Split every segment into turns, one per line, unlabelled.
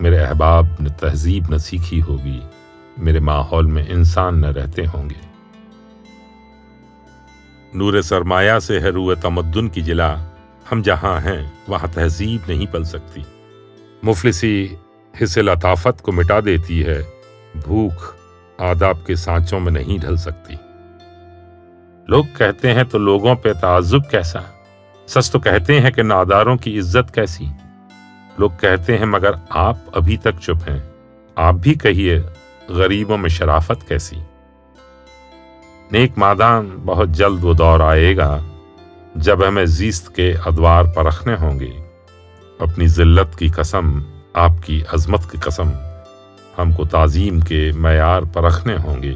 میرے احباب نے تہذیب نہ سیکھی ہوگی، میرے ماحول میں انسان نہ رہتے ہوں گے۔ نور سرمایہ سے ہے روح تمدن کی جلا، ہم جہاں ہیں وہاں تہذیب نہیں پل سکتی۔ مفلسی حص لطافت کو مٹا دیتی ہے، بھوک آداب کے سانچوں میں نہیں ڈھل سکتی۔ لوگ کہتے ہیں تو لوگوں پہ تعجب کیسا، سچ تو کہتے ہیں کہ ناداروں کی عزت کیسی۔ لوگ کہتے ہیں مگر آپ ابھی تک چپ ہیں، آپ بھی کہیے غریبوں میں شرافت کیسی۔ نیک مادام بہت جلد وہ دور آئے گا جب ہمیں زیست کے ادوار پرکھنے ہوں گے۔ اپنی ذلت کی قسم، آپ کی عظمت کی قسم، ہم کو تعظیم کے معیار پرکھنے ہوں گے۔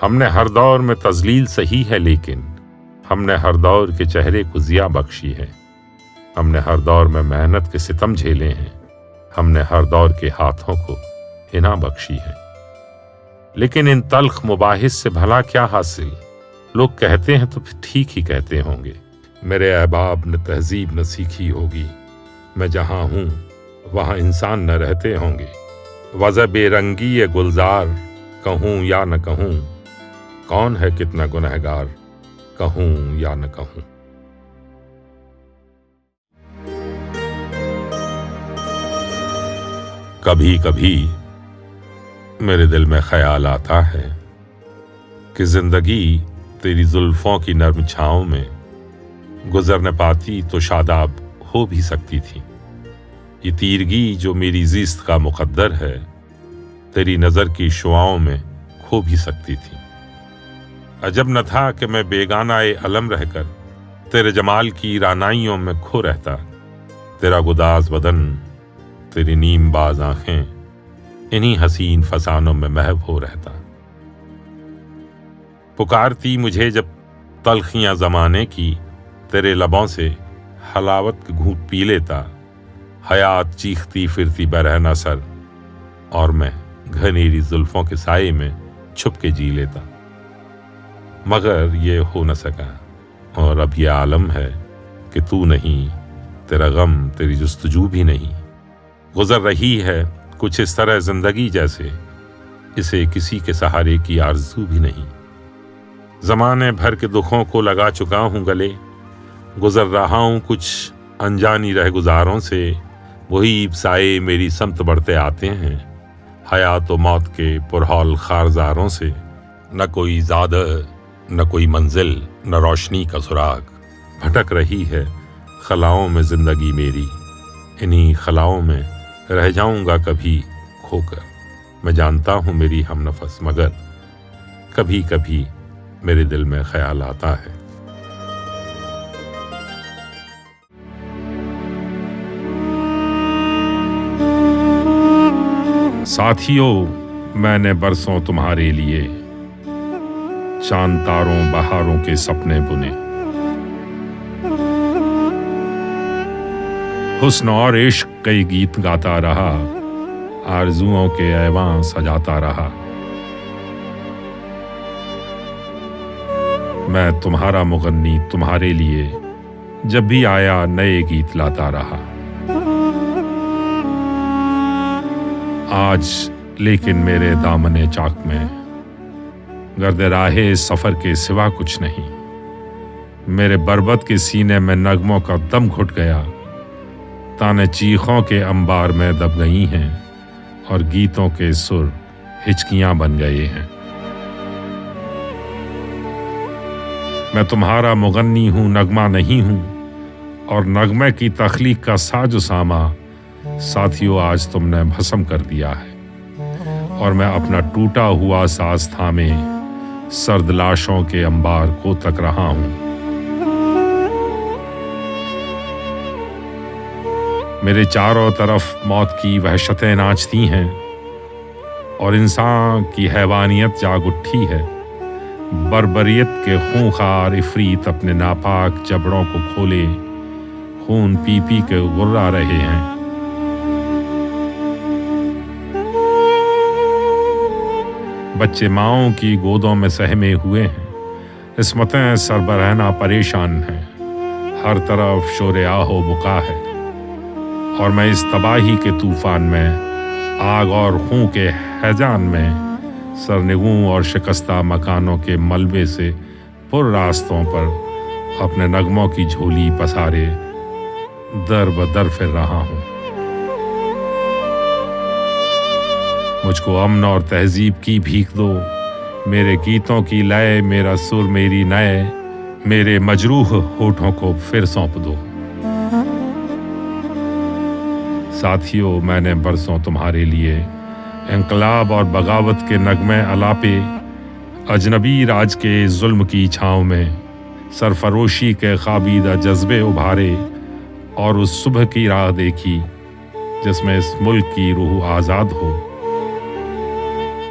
ہم نے ہر دور میں تذلیل سہی ہے، لیکن ہم نے ہر دور کے چہرے کو ضیاء بخشی ہے۔ ہم نے ہر دور میں محنت کے ستم جھیلے ہیں، ہم نے ہر دور کے ہاتھوں کو حنا بخشی ہے۔ لیکن ان تلخ مباحث سے بھلا کیا حاصل؟ لوگ کہتے ہیں تو پھر ٹھیک ہی کہتے ہوں گے۔ میرے احباب نے تہذیب نہ سیکھی ہوگی، میں جہاں ہوں وہاں انسان نہ رہتے ہوں گے۔ وضع بے رنگی ہے گلزار، کہوں یا نہ کہوں، کون ہے کتنا گنہگار، کہوں یا نہ کہوں۔ کبھی کبھی میرے دل میں خیال آتا ہے کہ زندگی تیری زلفوں کی نرم چھاؤں میں گزر نہ پاتی تو شاداب ہو بھی سکتی تھی۔ یہ تیرگی جو میری زیست کا مقدر ہے تیری نظر کی شعاؤں میں کھو بھی سکتی تھی۔ عجب نہ تھا کہ میں بیگانہ علم رہ کر تیرے جمال کی رعنائیوں میں کھو رہتا۔ تیرا گداز بدن، تیری نیم باز آنکھیں، انہی حسین فسانوں میں محو ہو رہتا۔ پکارتی مجھے جب تلخیاں زمانے کی، تیرے لبوں سے حلاوت کے گھونٹ پی لیتا۔ حیات چیختی پھرتی برہنہ سر، اور میں گھنیری زلفوں کے سائے میں چھپ کے جی لیتا۔ مگر یہ ہو نہ سکا، اور اب یہ عالم ہے کہ تو نہیں، تیرا غم، تیری جستجو بھی نہیں۔ گزر رہی ہے کچھ اس طرح زندگی جیسے اسے کسی کے سہارے کی آرزو بھی نہیں۔ زمانے بھر کے دکھوں کو لگا چکا ہوں گلے، گزر رہا ہوں کچھ انجانی رہ گزاروں سے۔ وہی سائے میری سمت بڑھتے آتے ہیں، حیات و موت کے پرہول خارزاروں سے۔ نہ کوئی زادہ، نہ کوئی منزل، نہ روشنی کا سراغ۔ بھٹک رہی ہے خلاؤں میں زندگی میری، انہی خلاؤں میں رہ جاؤں گا کبھی کھو کر۔ میں جانتا ہوں میری ہم نفس، مگر کبھی کبھی میرے دل میں خیال آتا ہے۔ ساتھیوں، میں نے برسوں تمہارے لیے چاند تاروں بہاروں کے سپنے بنے، حسن اور عشق کئی گیت گاتا رہا، آرزوؤں کے ایواں سجاتا رہا۔ میں تمہارا مغنی تمہارے لیے جب بھی آیا نئے گیت لاتا رہا۔ آج لیکن میرے دامن چاک میں گرد راہ سفر کے سوا کچھ نہیں۔ میرے بربط کے سینے میں نغموں کا دم گھٹ گیا، تانے چیخوں کے انبار میں دب گئی ہیں، اور گیتوں کے سر ہچکیاں بن گئے ہیں۔ میں تمہارا مغنی ہوں، نغمہ نہیں ہوں، اور نغمے کی تخلیق کا ساز و ساما ساتھیوں آج تم نے بھسم کر دیا ہے، اور میں اپنا ٹوٹا ہوا ساز تھامے سرد لاشوں کے انبار کو تک رہا ہوں۔ میرے چاروں طرف موت کی وحشتیں ناچتی ہیں، اور انسان کی حیوانیت جاگ اٹھی ہے۔ بربریت کے خونخوار عفریت اپنے ناپاک جبڑوں کو کھولے خون پی پی کے غرا رہے ہیں۔ بچے ماؤں کی گودوں میں سہمے ہوئے ہیں، عصمتیں سربرہنہ پریشان ہیں، ہر طرف شور آہ و بکا ہے۔ اور میں اس تباہی کے طوفان میں، آگ اور خون کے ہیجان میں، سرنگوں اور شکستہ مکانوں کے ملبے سے پر راستوں پر اپنے نغموں کی جھولی پسارے در بدر پھر رہا ہوں۔ مجھ کو امن اور تہذیب کی بھیک دو، میرے گیتوں کی لئے، میرا سر میری نئے، میرے مجروح ہونٹوں کو پھر سونپ دو۔ ساتھیوں، میں نے برسوں تمہارے لیے انقلاب اور بغاوت کے نغمے الاپے، اجنبی راج کے ظلم کی چھاؤں میں سرفروشی کے خوابیدہ جذبے ابھارے، اور اس صبح کی راہ دیکھی جس میں اس ملک کی روح آزاد ہو۔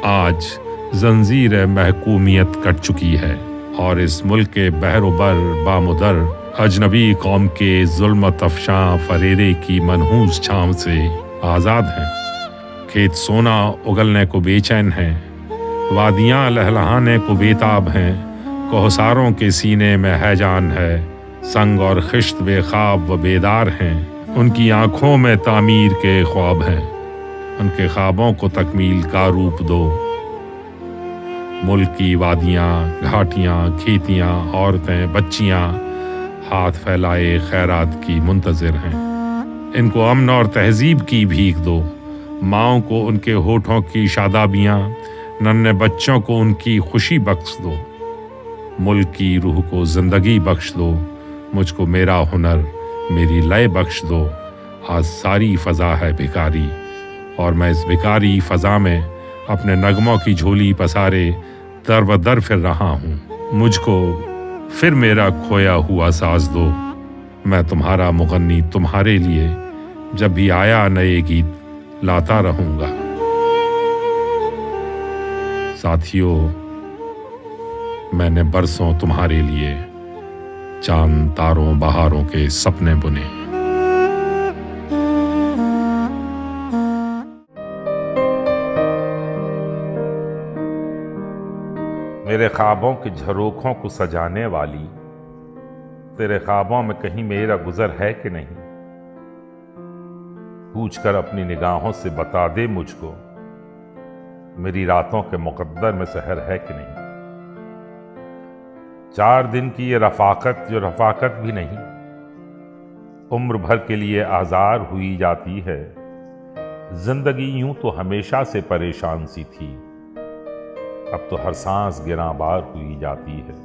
آج زنجیر محکومیت کٹ چکی ہے اور اس ملک کے بحر و بر بامدر اجنبی قوم کے ظلمت افشاں فریرے کی منحوس چھاؤں سے آزاد ہیں۔ کھیت سونا اگلنے کو بے چین ہیں، وادیاں لہلہانے کو بےتاب ہیں، کوہساروں کے سینے میں ہیجان ہے، سنگ اور خشت بے خواب و بیدار ہیں، ان کی آنکھوں میں تعمیر کے خواب ہیں، ان کے خوابوں کو تکمیل کا روپ دو۔ ملک کی وادیاں، گھاٹیاں، کھیتیاں، عورتیں، بچیاں ہاتھ پھیلائے خیرات کی منتظر ہیں۔ ان کو امن اور تہذیب کی بھیک دو، ماؤں کو ان کے ہونٹوں کی شادابیاں، ننھے بچوں کو ان کی خوشی بخش دو۔ ملک کی روح کو زندگی بخش دو، مجھ کو میرا ہنر، میری لئے بخش دو۔ آج ساری فضا ہے بھکاری، اور میں اس بھکاری فضا میں اپنے نغموں کی جھولی پسارے در بدر پھر رہا ہوں۔ مجھ کو پھر میرا کھویا ہوا ساز دو، میں تمہارا مغنی تمہارے لیے جب بھی آیا نئے گیت لاتا رہوں گا۔ ساتھیوں، میں نے برسوں تمہارے لیے چاند تاروں بہاروں کے سپنے بنے۔ میرے خوابوں کے جھروکھوں کو سجانے والی، تیرے خوابوں میں کہیں میرا گزر ہے کہ نہیں؟ پوچھ کر اپنی نگاہوں سے بتا دے مجھ کو، میری راتوں کے مقدر میں سحر ہے کہ نہیں؟ 4 دن کی یہ رفاقت جو رفاقت بھی نہیں، عمر بھر کے لیے آزار ہوئی جاتی ہے۔ زندگی یوں تو ہمیشہ سے پریشان سی تھی، اب تو ہر سانس گراں بار ہوئی جاتی ہے۔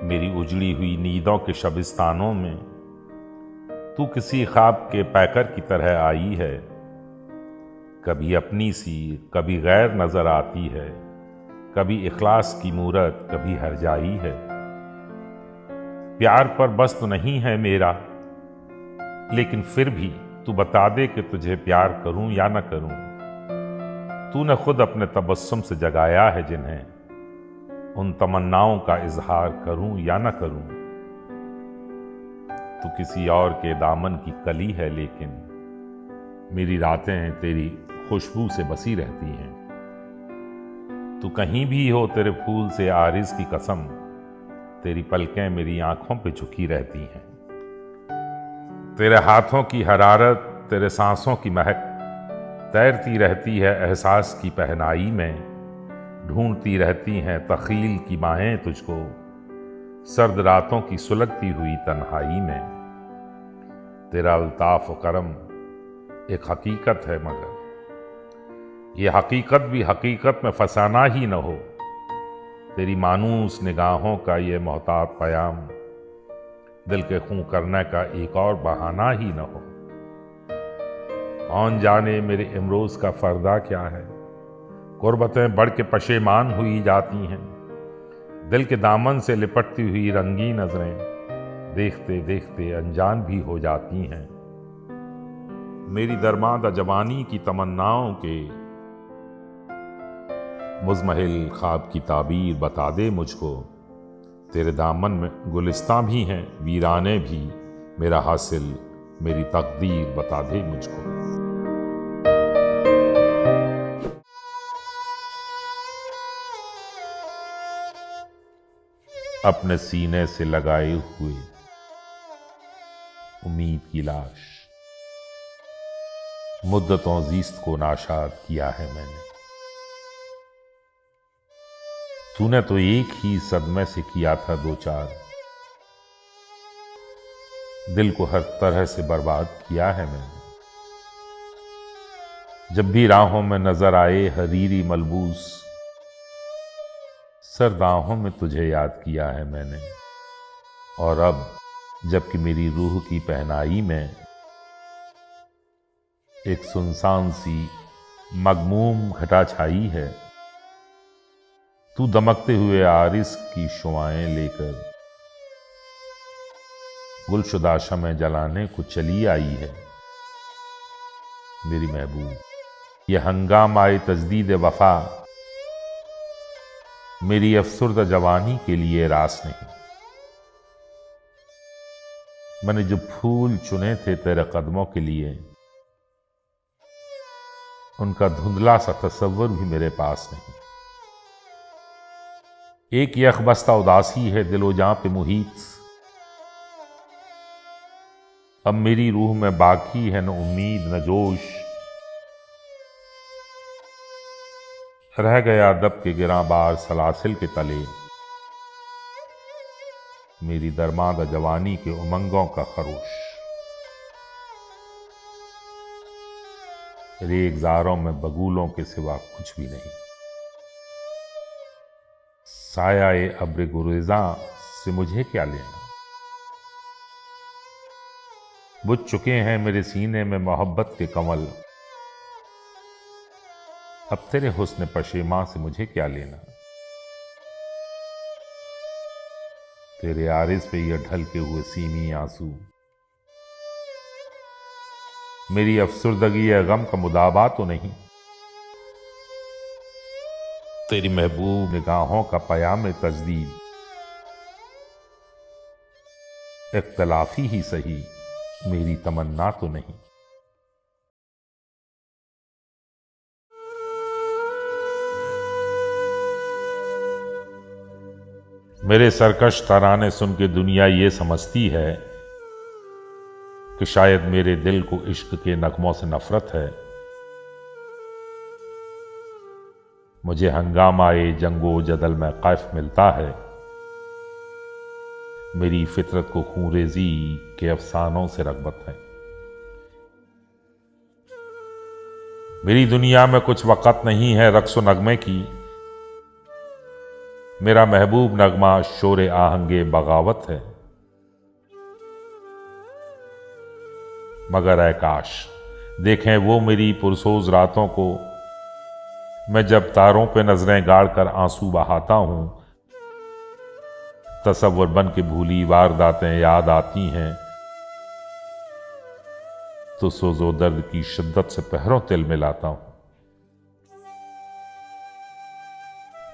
میری اجڑی ہوئی نیندوں کے شبستانوں میں تو کسی خواب کے پیکر کی طرح آئی ہے، کبھی اپنی سی کبھی غیر نظر آتی ہے، کبھی اخلاص کی مورت کبھی ہرجائی ہے۔ پیار پر بس تو نہیں ہے میرا، لیکن پھر بھی تو بتا دے کہ تجھے پیار کروں یا نہ کروں۔ تو نے خود اپنے تبسم سے جگایا ہے جنہیں، ان تمناؤں کا اظہار کروں یا نہ کروں۔ تو کسی اور کے دامن کی کلی ہے، لیکن میری راتیں تیری خوشبو سے بسی رہتی ہیں۔ تو کہیں بھی ہو تیرے پھول سے عارض کی قسم، تیری پلکیں میری آنکھوں پہ جھکی رہتی ہیں۔ تیرے ہاتھوں کی حرارت، تیرے سانسوں کی مہک تیرتی رہتی ہے احساس کی پہنائی میں، ڈھونڈتی رہتی ہیں تخیل کی مائیں تجھ کو، سرد راتوں کی سلگتی ہوئی تنہائی میں۔ تیرا الطاف و کرم ایک حقیقت ہے، مگر یہ حقیقت بھی حقیقت میں فسانہ ہی نہ ہو۔ تیری مانوس نگاہوں کا یہ محتاط پیام دل کے خوں کرنے کا ایک اور بہانہ ہی نہ ہو۔ کون جانے میرے امروز کا فردا کیا ہے، قربتیں بڑھ کے پشیمان ہوئی جاتی ہیں، دل کے دامن سے لپٹتی ہوئی رنگی نظریں دیکھتے دیکھتے انجان بھی ہو جاتی ہیں۔ میری درماندہ جوانی کی تمناؤں کے مزمحل خواب کی تعبیر بتا دے مجھ کو، تیرے دامن میں گلستاں بھی ہیں ویرانے بھی، میرا حاصل میری تقدیر بتا دے مجھ کو۔ اپنے سینے سے لگائے ہوئے امید کی لاش، مدتوں زیست کو ناشاد کیا ہے میں نے۔ تو نے تو ایک ہی صدمے سے کیا تھا دو چار، دل کو ہر طرح سے برباد کیا ہے میں نے۔ جب بھی راہوں میں نظر آئے حریری ملبوس، سرد آہوں میں تجھے یاد کیا ہے میں نے۔ اور اب جب کہ میری روح کی پہنائی میں ایک سنسان سی مغموم گھٹا چھائی ہے، تو دمکتے ہوئے عارض کی شعائیں لے کر گلشدہ شمع جلانے کو چلی آئی ہے۔ میری محبوب، یہ ہنگامہ تجدید وفا میری افسردہ جوانی کے لیے راس نہیں۔ میں نے جو پھول چنے تھے تیرے قدموں کے لیے، ان کا دھندلا سا تصور بھی میرے پاس نہیں۔ ایک یک بستہ اداسی ہے دل و جاں پہ محیط، اب میری روح میں باقی ہے نہ امید نہ جوش۔ رہ گیا دب کے گراں بار سلاسل کے تلے میری درماندہ جوانی کے امنگوں کا خروش۔ ریگ زاروں میں بگولوں کے سوا کچھ بھی نہیں، سایہ ابر گریزاں سے مجھے کیا لینا۔ بجھ چکے ہیں میرے سینے میں محبت کے کنول، اب تیرے حسن پشیماں سے مجھے کیا لینا۔ تیرے عارض پہ یہ ڈھلکے ہوئے سیمی آنسو میری افسردگی یا غم کا مداوا تو نہیں۔ تیری محبوب نگاہوں کا پیام تجدید اختلافی ہی سہی، میری تمنا تو نہیں۔ میرے سرکش ترانے سن کے دنیا یہ سمجھتی ہے کہ شاید میرے دل کو عشق کے نغموں سے نفرت ہے۔ مجھے ہنگامہ جنگ و جدل میں قیف ملتا ہے، میری فطرت کو خونریزی کے افسانوں سے رغبت ہے۔ میری دنیا میں کچھ وقت نہیں ہے رقص و نغمے کی، میرا محبوب نغمہ شور آہنگ بغاوت ہے۔ مگر اے کاش دیکھیں وہ میری پرسوز راتوں کو، میں جب تاروں پہ نظریں گاڑ کر آنسو بہاتا ہوں، تصور بن کے بھولی وارداتیں یاد آتی ہیں، تو سوز و درد کی شدت سے پہروں تل ملاتا ہوں۔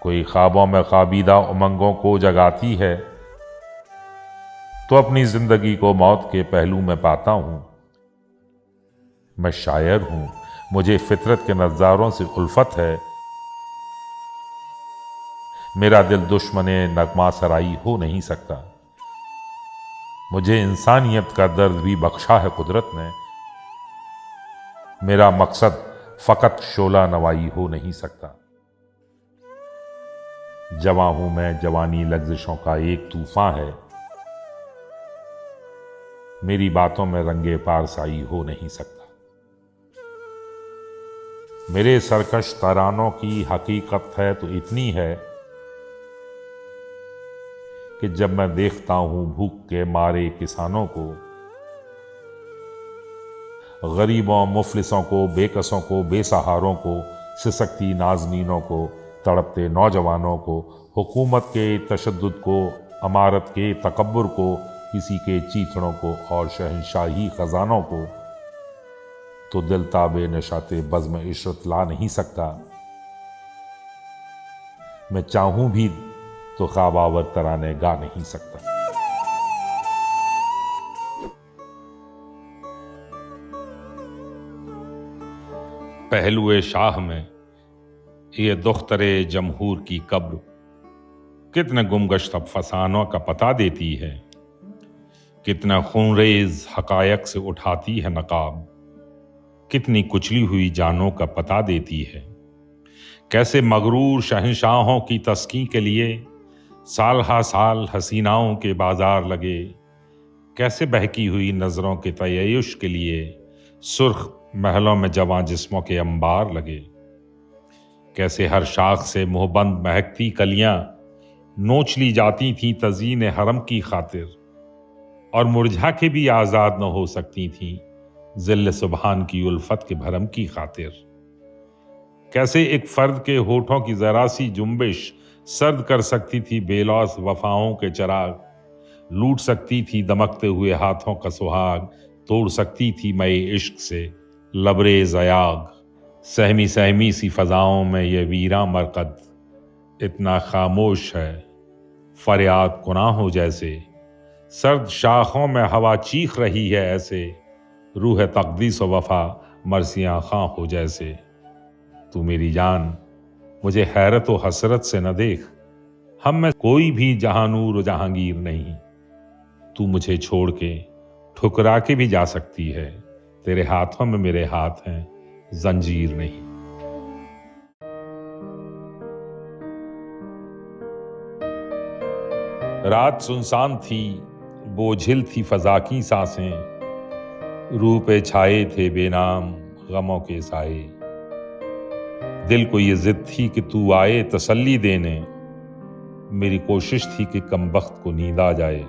کوئی خوابوں میں خوابیدہ امنگوں کو جگاتی ہے، تو اپنی زندگی کو موت کے پہلو میں پاتا ہوں۔ میں شاعر ہوں، مجھے فطرت کے نظاروں سے الفت ہے، میرا دل دشمن نغمہ سرائی ہو نہیں سکتا۔ مجھے انسانیت کا درد بھی بخشا ہے قدرت نے، میرا مقصد فقط شعلہ نوائی ہو نہیں سکتا۔ جواں ہوں میں، جوانی لغزشوں کا ایک طوفان ہے، میری باتوں میں رنگ پارسائی ہو نہیں سکتا۔ میرے سرکش ترانوں کی حقیقت ہے تو اتنی ہے کہ جب میں دیکھتا ہوں بھوک کے مارے کسانوں کو، غریبوں مفلسوں کو، بے کسوں کو، بے سہاروں کو، سسکتی نازنینوں کو، تڑپتے نوجوانوں کو، حکومت کے تشدد کو، امارت کے تکبر کو، کسی کے چیتڑوں کو اور شہنشاہی خزانوں کو، تو دل تاب نشاط بزم عشرت لا نہیں سکتا۔ میں چاہوں بھی تو خواب آور ترانے گا نہیں سکتا۔ پہلوئے شاہ میں یہ دختر جمہور کی قبر کتنے گمگشتہ فسانوں کا پتہ دیتی ہے۔ کتنا خونریز حقائق سے اٹھاتی ہے نقاب، کتنی کچلی ہوئی جانوں کا پتہ دیتی ہے۔ کیسے مغرور شہنشاہوں کی تسکین کے لیے سال ہا سال حسیناؤں کے بازار لگے، کیسے بہکی ہوئی نظروں کے تعیش کے لیے سرخ محلوں میں جواں جسموں کے انبار لگے، کیسے ہر شاخ سے محبند مہکتی کلیاں نوچ لی جاتی تھیں تزئین حرم کی خاطر، اور مرجھا کے بھی آزاد نہ ہو سکتی تھیں ذل سبحان کی الفت کے بھرم کی خاطر۔ کیسے ایک فرد کے ہونٹوں کی ذرا سی جنبش سرد کر سکتی تھی بے لوث وفاؤں کے چراغ، لوٹ سکتی تھی دمکتے ہوئے ہاتھوں کا سہاگ، توڑ سکتی تھی مئے عشق سے لبریز ایاغ۔ سہمی سہمی سی فضاؤں میں یہ ویراں مرقد اتنا خاموش ہے فریاد گناہوں جیسے، سرد شاخوں میں ہوا چیخ رہی ہے ایسے، روح تقدیس و وفا مرثیاں خواں ہو جیسے۔ تو میری جان مجھے حیرت و حسرت سے نہ دیکھ، ہم میں کوئی بھی جہاں نور و جہانگیر نہیں، تو مجھے چھوڑ کے ٹھکرا کے بھی جا سکتی ہے، تیرے ہاتھوں میں میرے ہاتھ ہیں زنجیر نہیں۔ رات سنسان تھی، بوجھل تھی فضا کی سانسیں، روح پہ چھائے تھے بے نام غموں کے سائے، دل کو یہ ضد تھی کہ تو آئے تسلی دینے، میری کوشش تھی کہ کم بخت کو نیند آ جائے۔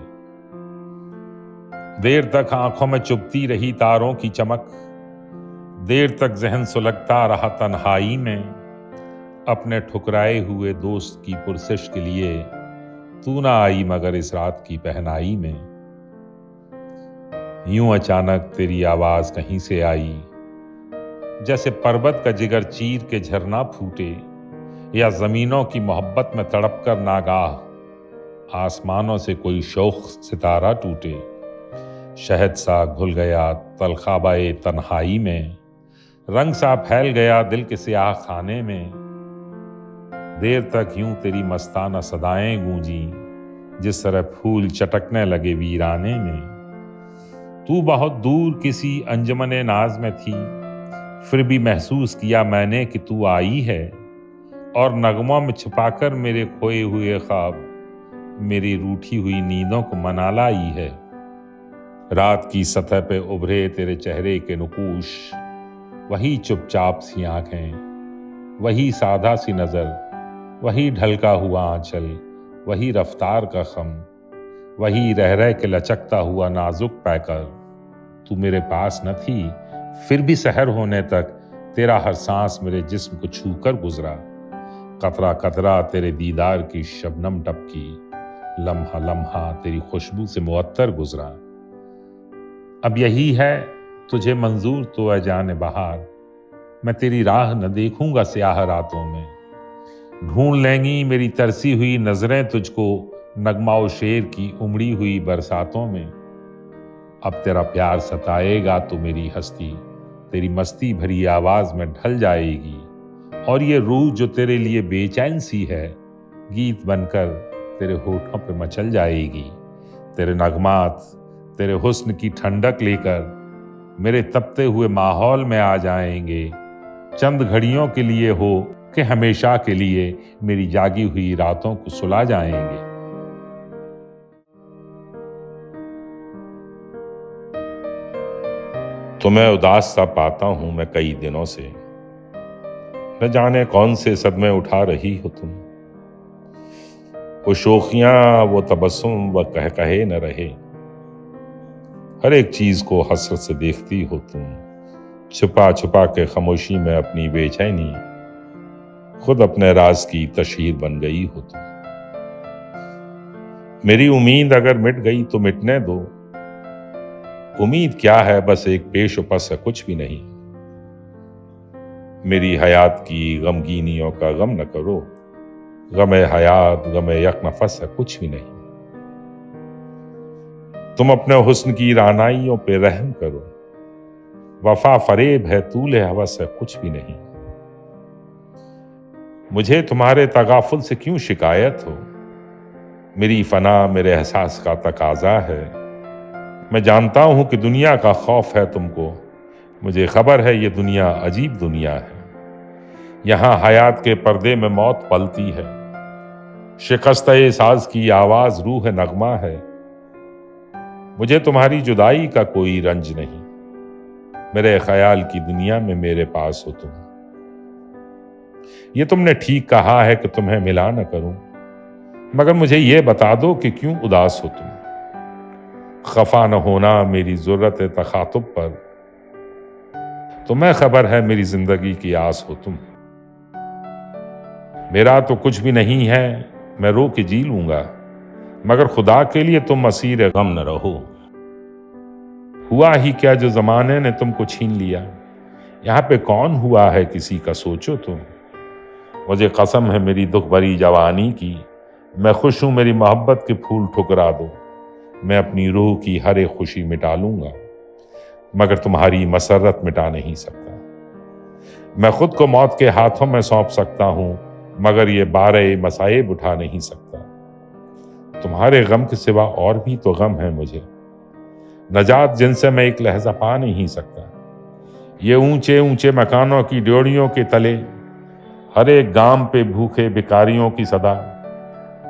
دیر تک آنکھوں میں چبھتی رہی تاروں کی چمک، دیر تک ذہن سلگتا رہا تنہائی میں، اپنے ٹھکرائے ہوئے دوست کی پرسش کے لیے تو نہ آئی مگر اس رات کی پہنائی میں۔ یوں اچانک تیری آواز کہیں سے آئی، جیسے پربت کا جگر چیر کے جھرنا پھوٹے، یا زمینوں کی محبت میں تڑپ کر ناگاہ آسمانوں سے کوئی شوخ ستارہ ٹوٹے۔ شہد سا گھل گیا تلخابۂ تنہائی میں، رنگ سا پھیل گیا دل کے سیاہ خانے میں، دیر تک یوں تیری مستانہ صدائیں گونجیں جس طرح پھول چٹکنے لگے ویرانے میں۔ تو بہت دور کسی انجمن ناز میں تھی، پھر بھی محسوس کیا میں نے کہ تو آئی ہے، اور نغموں میں چھپا کر میرے کھوئے ہوئے خواب میری روٹھی ہوئی نیندوں کو منا لائی ہے۔ رات کی سطح پہ ابھرے تیرے چہرے کے نقوش، وہی چپ چاپ سی آنکھیں، وہی سادہ سی نظر، وہی ڈھلکا ہوا آنچل، وہی رفتار کا خم، وہی رہ رہ کے لچکتا ہوا نازک پیکر۔ تو میرے پاس نہ تھی، پھر بھی سحر ہونے تک تیرا ہر سانس میرے جسم کو چھو کر گزرا، قطرہ قطرہ تیرے دیدار کی شبنم ٹپکی، لمحہ لمحہ تیری خوشبو سے معطر گزرا۔ اب یہی ہے تجھے منظور تو اے جان بہار، میں تیری راہ نہ دیکھوں گا سیاہ راتوں میں، ڈھونڈ لیں گی میری ترسی ہوئی نظریں تجھ کو نغمہ و شعر کی امڑی ہوئی برساتوں میں۔ اب تیرا پیار ستائے گا تو میری ہستی تیری مستی بھری آواز میں ڈھل جائے گی، اور یہ روح جو تیرے لیے بے چین سی ہے گیت بن کر تیرے ہونٹوں پہ مچل جائے گی۔ تیرے نغمات تیرے حسن کی ٹھنڈک لے کر میرے تپتے ہوئے ماحول میں آ جائیں گے، چند گھڑیوں کے لیے ہو کہ ہمیشہ کے لیے میری جاگی ہوئی راتوں کو سلا جائیں گے۔ تمہیں اداس سا پاتا ہوں میں کئی دنوں سے، نہ جانے کون سے صدمے اٹھا رہی ہو تم، وہ شوخیاں وہ تبسم وہ کہے نہ رہے، ہر ایک چیز کو حسرت سے دیکھتی ہو تم، چھپا چھپا کے خاموشی میں اپنی بے چینی، خود اپنے راز کی تشہیر بن گئی ہو تم۔ میری امید اگر مٹ گئی تو مٹنے دو، امید کیا ہے بس ایک پیش و پس ہے کچھ بھی نہیں، میری حیات کی غمگینیوں کا غم نہ کرو، غم حیات غم یک نفس ہے کچھ بھی نہیں، تم اپنے حسن کی رعنائیوں پہ رحم کرو، وفا فریب ہے طول ہوس ہے کچھ بھی نہیں، مجھے تمہارے تغافل سے کیوں شکایت ہو، میری فنا میرے احساس کا تقاضا ہے، میں جانتا ہوں کہ دنیا کا خوف ہے تم کو، مجھے خبر ہے یہ دنیا عجیب دنیا ہے، یہاں حیات کے پردے میں موت پلتی ہے، شکستہ ساز کی آواز روح نغمہ ہے، مجھے تمہاری جدائی کا کوئی رنج نہیں، میرے خیال کی دنیا میں میرے پاس ہو تم۔ یہ تم نے ٹھیک کہا ہے کہ تمہیں ملا نہ کروں، مگر مجھے یہ بتا دو کہ کیوں اداس ہو تم؟ خفا نہ ہونا میری ضرورت تخاطب پر، تمہیں خبر ہے میری زندگی کی آس ہو تم۔ میرا تو کچھ بھی نہیں ہے، میں رو کے جی لوں گا، مگر خدا کے لیے تم اسیر غم نہ رہو۔ ہوا ہی کیا جو زمانے نے تم کو چھین لیا، یہاں پہ کون ہوا ہے کسی کا سوچو تم۔ مجھے قسم ہے میری دکھ بھری جوانی کی، میں خوش ہوں میری محبت کے پھول ٹھکرا دو، میں اپنی روح کی ہر ایک خوشی مٹا لوں گا، مگر تمہاری مسرت مٹا نہیں سکتا۔ میں خود کو موت کے ہاتھوں میں سونپ سکتا ہوں، مگر یہ بارے مصائب اٹھا نہیں سکتا۔ تمہارے غم کے سوا اور بھی تو غم ہے مجھے، نجات جن سے میں ایک لحظہ پا نہیں سکتا۔ یہ اونچے اونچے مکانوں کی ڈیوڑیوں کے تلے، ہر ایک گام پہ بھوکے بھکاریوں کی صدا،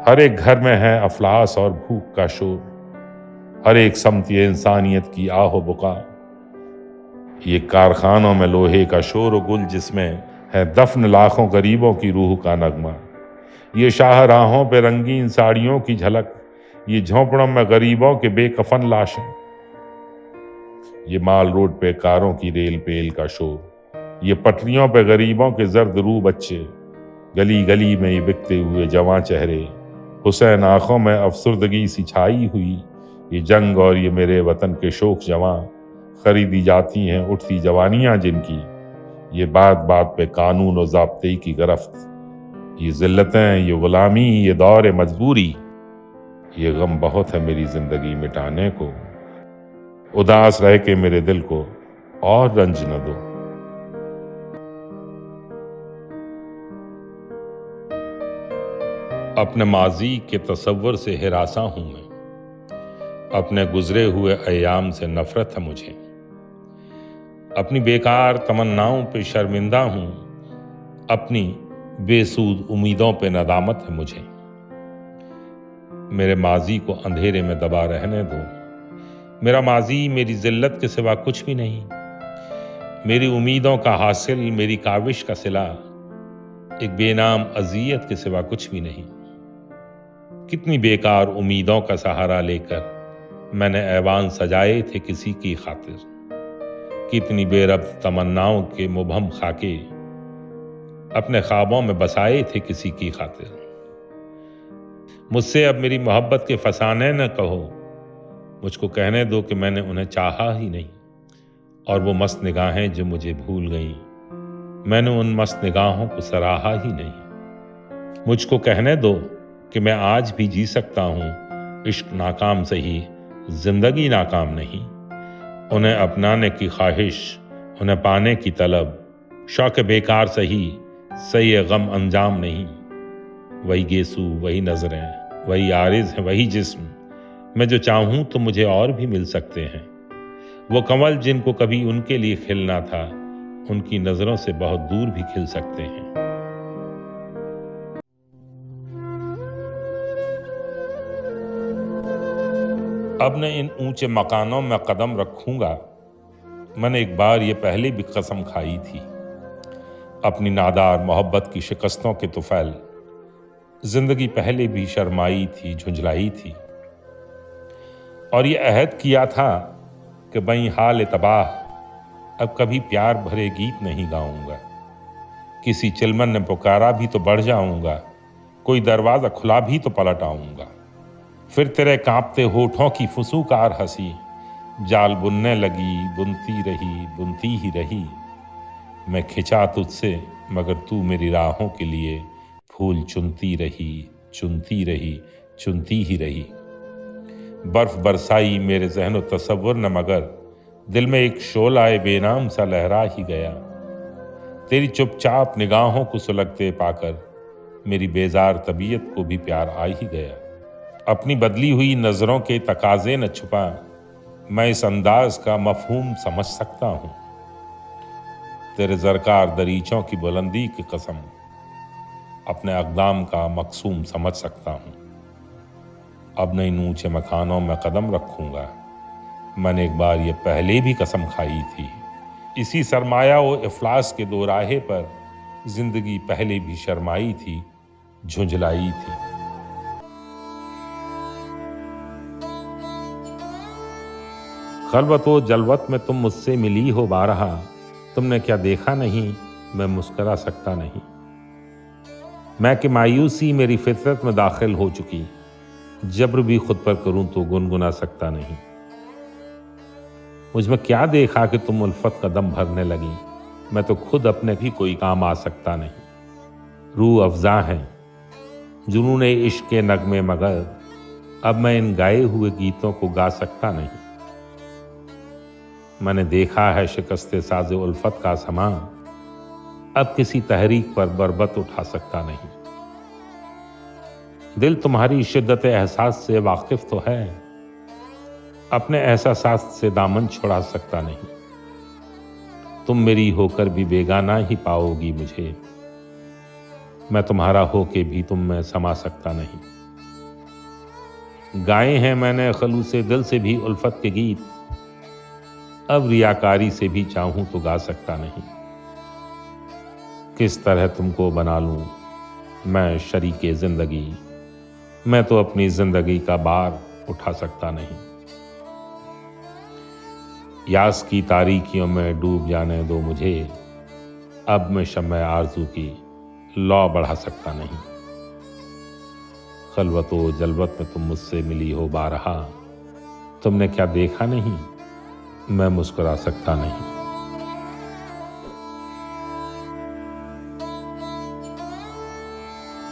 ہر ایک گھر میں ہے افلاس اور بھوک کا شور، ہر ایک سمت یہ انسانیت کی آہ و بکا۔ یہ کارخانوں میں لوہے کا شور و گل جس میں ہے دفن لاکھوں غریبوں کی روح کا نغمہ، یہ شاہراہوں پہ رنگین ساڑیوں کی جھلک، یہ جھونپڑوں میں غریبوں کے بے کفن لاشیں، یہ مال روڈ پہ کاروں کی ریل پیل کا شور، یہ پٹریوں پہ غریبوں کے زرد رو بچے، گلی گلی میں یہ بکتے ہوئے جواں چہرے، حسین آنکھوں میں افسردگی سی چھائی ہوئی، یہ جنگ اور یہ میرے وطن کے شوق جواں، خریدی جاتی ہیں اٹھتی جوانیاں جن کی، یہ بات بات پہ قانون و ضابطے کی گرفت، یہ ذلتیں، یہ غلامی، یہ دور مجبوری، یہ غم بہت ہے میری زندگی مٹانے کو، اداس رہ کے میرے دل کو اور رنج نہ دو۔ اپنے ماضی کے تصور سے ہراساں ہوں میں، اپنے گزرے ہوئے ایام سے نفرت ہے مجھے، اپنی بیکار تمناؤں پہ شرمندہ ہوں، اپنی بے سود امیدوں پہ ندامت ہے مجھے۔ میرے ماضی کو اندھیرے میں دبا رہنے دو، میرا ماضی میری ذلت کے سوا کچھ بھی نہیں، میری امیدوں کا حاصل، میری کاوش کا صلہ، ایک بے نام اذیت کے سوا کچھ بھی نہیں۔ کتنی بیکار امیدوں کا سہارا لے کر میں نے ایوان سجائے تھے کسی کی خاطر، کتنی بے ربط تمناؤں کے مبہم خاکے اپنے خوابوں میں بسائے تھے کسی کی خاطر۔ مجھ سے اب میری محبت کے فسانے نہ کہو، مجھ کو کہنے دو کہ میں نے انہیں چاہا ہی نہیں، اور وہ مست نگاہیں جو مجھے بھول گئیں، میں نے ان مست نگاہوں کو سراہا ہی نہیں۔ مجھ کو کہنے دو کہ میں آج بھی جی سکتا ہوں، عشق ناکام سہی، زندگی ناکام نہیں، انہیں اپنانے کی خواہش، انہیں پانے کی طلب، شوق بیکار سہی، صحیح غم انجام نہیں۔ وہی گیسو، وہی نظریں، وہی عارض ہیں، وہی جسم، میں جو چاہوں تو مجھے اور بھی مل سکتے ہیں۔ وہ کمل جن کو کبھی ان کے لیے کھلنا تھا، ان کی نظروں سے بہت دور بھی کھل سکتے ہیں۔ اب میں ان اونچے مکانوں میں قدم رکھوں گا، میں نے ایک بار یہ پہلے بھی قسم کھائی تھی، اپنی نادار محبت کی شکستوں کے طفیل زندگی پہلے بھی شرمائی تھی، جھنجھلائی تھی، اور یہ عہد کیا تھا کہ بیں حال تباہ اب کبھی پیار بھرے گیت نہیں گاؤں گا، کسی چلمن نے پکارا بھی تو بڑھ جاؤں گا، کوئی دروازہ کھلا بھی تو پلٹ آؤں گا، پھر تیرے کانپتے ہونٹوں کی فسوکار ہنسی جال بننے لگی، بنتی رہی، بنتی ہی رہی، میں کھنچا تجھ سے مگر تو میری راہوں کے لیے پھول چنتی رہی، چنتی رہی، چنتی ہی رہی۔ برف برسائی میرے ذہن و تصور نے مگر دل میں ایک شعلہ بے نام سا لہرا ہی گیا، تیری چپ چاپ نگاہوں کو سلگتے پا کر میری بیزار طبیعت کو بھی پیار آ ہی گیا۔ اپنی بدلی ہوئی نظروں کے تقاضے نہ چھپا، میں اس انداز کا مفہوم سمجھ سکتا ہوں، تیرے زرکار دریچوں کی بلندی کی قسم اپنے اقدام کا مقصوم سمجھ سکتا ہوں۔ اب میں ان اونچے مکانوں میں قدم رکھوں گا، میں نے ایک بار یہ پہلے بھی قسم کھائی تھی۔ اسی سرمایہ و افلاس کے دو راہے پر زندگی پہلے بھی شرمائی تھی، جھنجھلائی تھی۔ خلوت و جلوت میں تم مجھ سے ملی ہو بارہا، تم نے کیا دیکھا نہیں میں مسکرا سکتا نہیں۔ میں کہ مایوسی میری فطرت میں داخل ہو چکی، جبر بھی خود پر کروں تو گنگنا سکتا نہیں۔ مجھ میں کیا دیکھا کہ تم الفت کا دم بھرنے لگی، میں تو خود اپنے بھی کوئی کام آ سکتا نہیں۔ روح افزا ہیں جنون عشق کے نغمے مگر، اب میں ان گائے ہوئے گیتوں کو گا سکتا نہیں۔ میں نے دیکھا ہے شکست ساز الفت کا سما، اب کسی تحریک پر بربط اٹھا سکتا نہیں۔ دل تمہاری شدت احساس سے واقف تو ہے، اپنے احساسات سے دامن چھڑا سکتا نہیں۔ تم میری ہو کر بھی بیگانہ ہی پاؤ گی مجھے، میں تمہارا ہو کے بھی تم میں سما سکتا نہیں۔ گائے ہیں میں نے خلوص دل سے بھی الفت کے گیت، اب ریاکاری سے بھی چاہوں تو گا سکتا نہیں۔ کس طرح تم کو بنا لوں میں شریک زندگی، میں تو اپنی زندگی کا بار اٹھا سکتا نہیں۔ یاس کی تاریکیوں میں ڈوب جانے دو مجھے، اب میں شمع آرزو کی لو بڑھا سکتا نہیں۔ خلوت و جلوت میں تم مجھ سے ملی ہو بارہا، تم نے کیا دیکھا نہیں میں مسکرا سکتا نہیں۔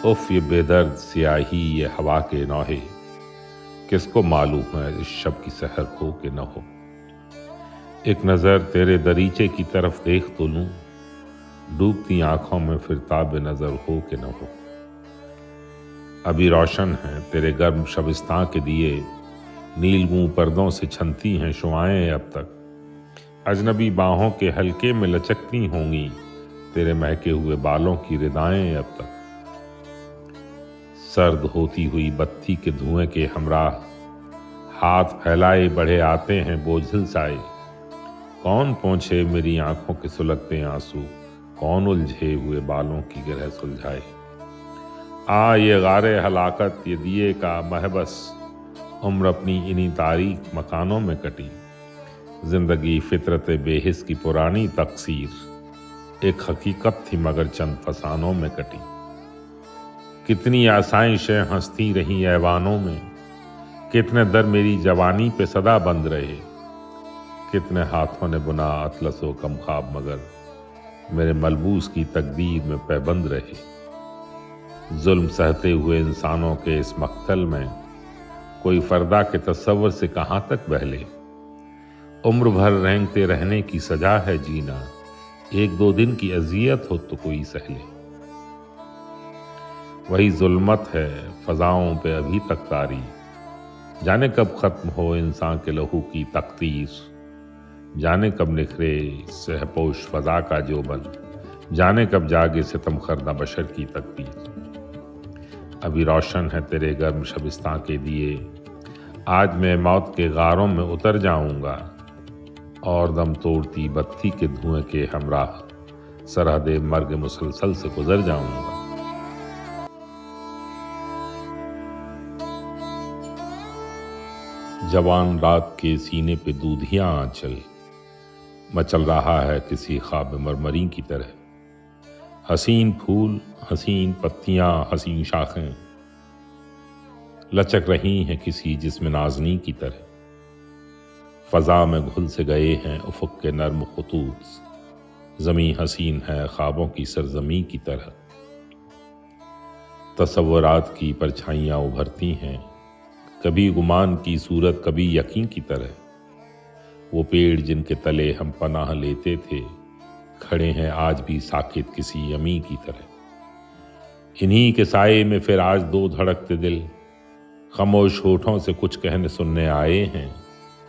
اف یہ بے درد سیاہی یہ ہوا کے نوحے، کس کو معلوم ہے اس شب کی سحر ہو کہ نہ ہو۔ ایک نظر تیرے دریچے کی طرف دیکھ تو لوں، ڈوبتی آنکھوں میں پھر تاب نظر ہو کہ نہ ہو۔ ابھی روشن ہیں تیرے گرم شبستاں کے دیے، نیلگوں پردوں سے چھنتی ہیں شعائیں اب تک۔ اجنبی باہوں کے حلقے میں لچکتی ہوں گی تیرے مہکے ہوئے بالوں کی ردائیں اب تک۔ سرد ہوتی ہوئی بتی کے دھوئیں کے ہمراہ، ہاتھ پھیلائے بڑھے آتے ہیں بوجھل سائے۔ کون پہنچے میری آنکھوں کے سلگتے آنسو، کون الجھے ہوئے بالوں کی گرہ سلجھائے۔ یہ غار ہلاکت یہ دیے کا محبس، عمر اپنی انہی تاریک مکانوں میں کٹی۔ زندگی فطرت بے حس کی پرانی تقصیر، ایک حقیقت تھی مگر چند فسانوں میں کٹی۔ کتنی آسائشیں ہنستی رہیں ایوانوں میں، کتنے در میری جوانی پہ صدا بند رہے۔ کتنے ہاتھوں نے بنا اطلس و کم خواب مگر میرے ملبوس کی تقدیر میں پابند رہے۔ ظلم سہتے ہوئے انسانوں کے اس مقتل میں کوئی فردا کے تصور سے کہاں تک بہلے۔ عمر بھر رینگتے رہنے کی سزا ہے جینا، ایک دو دن کی اذیت ہو تو کوئی سہ لے۔ وہی ظلمت ہے فضاؤں پہ ابھی تک طاری، جانے کب ختم ہو انسان کے لہو کی تقطیر۔ جانے کب نکھرے سہپوش فضا کا جوبن، جانے کب جاگے ستم خردہ بشر کی تقدیر۔ ابھی روشن ہے تیرے گرم شبستاں کے دیے، آج میں موت کے غاروں میں اتر جاؤں گا، اور دم توڑتی بتی کے دھوئیں کے ہمراہ سرحد مرگ مسلسل سے گزر جاؤں گا۔ جوان رات کے سینے پہ دودھیاں آنچل، مچل رہا ہے کسی خواب مرمری کی طرح۔ حسین پھول حسین پتیاں حسین شاخیں لچک رہی ہیں کسی جسم نازنی کی طرح۔ فضا میں گھل سے گئے ہیں افق کے نرم خطوط، زمیں حسین ہے خوابوں کی سرزمین کی طرح۔ تصورات کی پرچھائیاں ابھرتی ہیں، کبھی گمان کی صورت کبھی یقین کی طرح۔ وہ پیڑ جن کے تلے ہم پناہ لیتے تھے، کھڑے ہیں آج بھی ساکت کسی یمی کی طرح۔ انہی کے سائے میں پھر آج دو دھڑکتے دل، خاموش ہونٹوں سے کچھ کہنے سننے آئے ہیں۔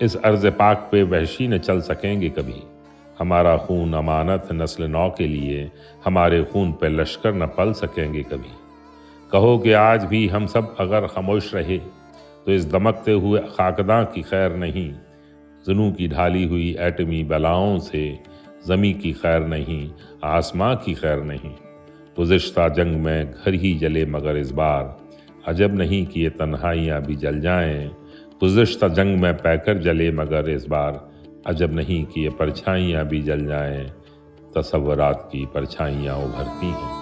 اس ارض پاک پہ وحشی نہ چل سکیں گے کبھی، ہمارا خون امانت نسل نو کے لیے، ہمارے خون پہ لشکر نہ پل سکیں گے کبھی۔ کہو کہ آج بھی ہم سب اگر خاموش رہے تو اس دمکتے ہوئے خاکداں کی خیر نہیں، زنوں کی ڈھالی ہوئی ایٹمی بلاؤں سے زمیں کی خیر نہیں، آسماں کی خیر نہیں۔ گزشتہ جنگ میں گھر ہی جلے مگر اس بار عجب نہیں کہ یہ تنہائیاں بھی جل جائیں، گزشتہ جنگ میں پیکر جلے مگر اس بار عجب نہیں کہ یہ پرچھائیاں بھی جل جائیں، تصورات کی پرچھائیاں ابھرتی ہیں۔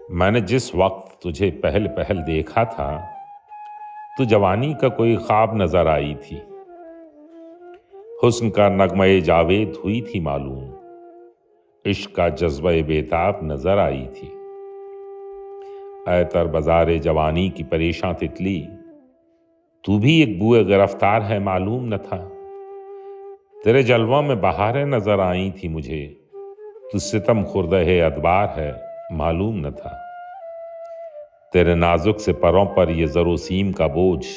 میں نے جس وقت تجھے پہل پہل دیکھا تھا تو جوانی کا کوئی خواب نظر آئی تھی، حسن کا نغمہ جاوید ہوئی تھی معلوم، عشق کا جذبہ بےتاب نظر آئی تھی۔ اے تر بازار جوانی کی پریشاں تتلی، تو بھی ایک بوئے گرفتار ہے معلوم نہ تھا، تیرے جلووں میں بہاریں نظر آئی تھی مجھے، تو ستم خوردہ ادبار ہے معلوم نہ تھا۔ تیرے نازک سے پروں پر یہ زر و سیم کا بوجھ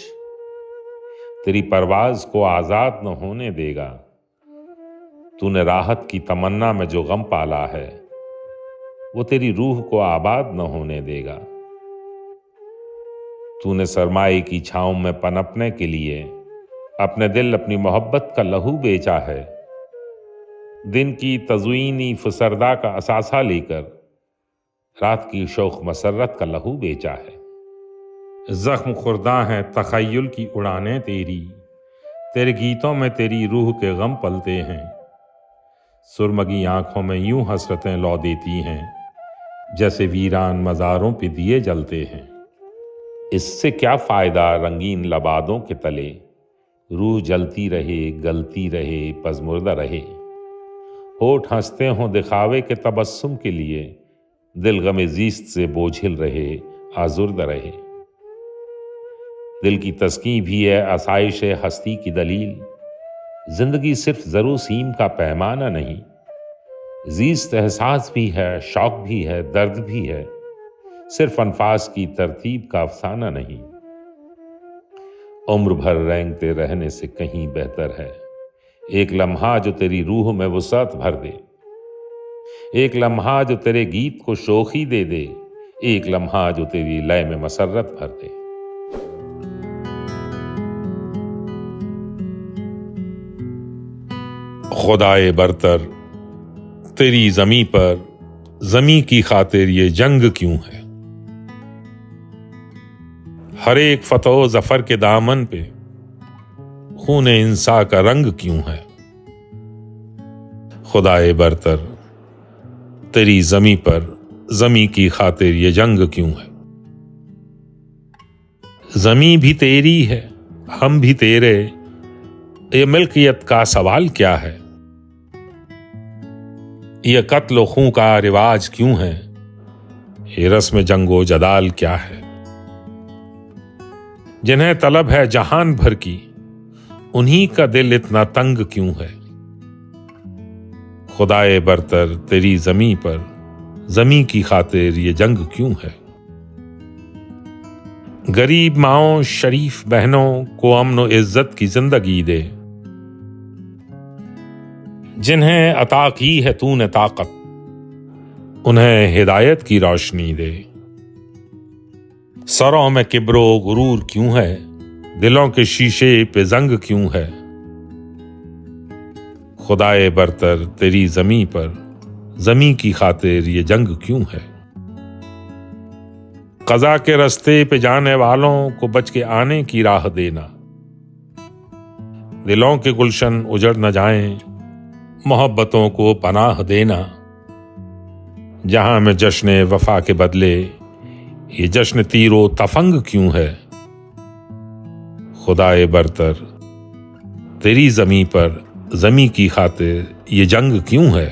تیری پرواز کو آزاد نہ ہونے دے گا، تو نے راحت کی تمنا میں جو غم پالا ہے وہ تیری روح کو آباد نہ ہونے دے گا۔ تو نے سرمائے کی چھاؤں میں پنپنے کے لیے اپنے دل اپنی محبت کا لہو بیچا ہے، دن کی تزوینی فسردہ کا اثاثہ لے کر رات کی شوق مسرت کا لہو بیچا ہے۔ زخم خوردہ ہیں تخیل کی اڑانیں تیری، تیرے گیتوں میں تیری روح کے غم پلتے ہیں، سرمگی آنکھوں میں یوں حسرتیں لو دیتی ہیں جیسے ویران مزاروں پہ دیے جلتے ہیں۔ اس سے کیا فائدہ رنگین لبادوں کے تلے، روح جلتی رہے گلتی رہے پزمردہ رہے، ہونٹ ہنستے ہوں دکھاوے کے تبسم کے لیے، دل غم زیست سے بوجھل رہے آزردہ رہے۔ دل کی تسکین بھی ہے آسائش ہستی کی دلیل، زندگی صرف زر و سیم کا پیمانہ نہیں، زیست احساس بھی ہے، شوق بھی ہے، درد بھی ہے، صرف انفاس کی ترتیب کا افسانہ نہیں۔ عمر بھر رینگتے رہنے سے کہیں بہتر ہے ایک لمحہ جو تیری روح میں وسعت بھر دے، ایک لمحہ جو تیرے گیت کو شوخی دے دے، ایک لمحہ جو تیری لے میں مسرت بھر دے۔ خدائے برتر تیری زمیں پر زمیں کی خاطر یہ جنگ کیوں ہے، ہر ایک فتح و ظفر کے دامن پہ خون انسا کا رنگ کیوں ہے۔ خدائے برتر تیری زمیں پر زمیں کی خاطر یہ جنگ کیوں ہے، زمیں بھی تیری ہے ہم بھی تیرے، یہ ملکیت کا سوال کیا ہے، یہ قتل و خون کا رواج کیوں ہے، یہ رسم جنگ و جدال کیا ہے۔ جنہیں طلب ہے جہان بھر کی انہی کا دل اتنا تنگ کیوں ہے۔ خدائے برتر تیری زمیں پر زمیں کی خاطر یہ جنگ کیوں ہے۔ غریب ماؤں شریف بہنوں کو امن و عزت کی زندگی دے، جنہیں عطا کی ہے تو نے طاقت انہیں ہدایت کی روشنی دے۔ سروں میں کبر و غرور کیوں ہے، دلوں کے شیشے پہ زنگ کیوں ہے۔ خدائے برتر تیری زمیں پر زمیں کی خاطر یہ جنگ کیوں ہے۔ قضا کے رستے پہ جانے والوں کو بچ کے آنے کی راہ دینا، دلوں کے گلشن اجڑ نہ جائیں محبتوں کو پناہ دینا۔ جہاں میں جشن وفا کے بدلے یہ جشن تیر و تفنگ کیوں ہے۔ خدائے برتر تیری زمیں پر زمیں کی خاطر یہ جنگ کیوں ہے۔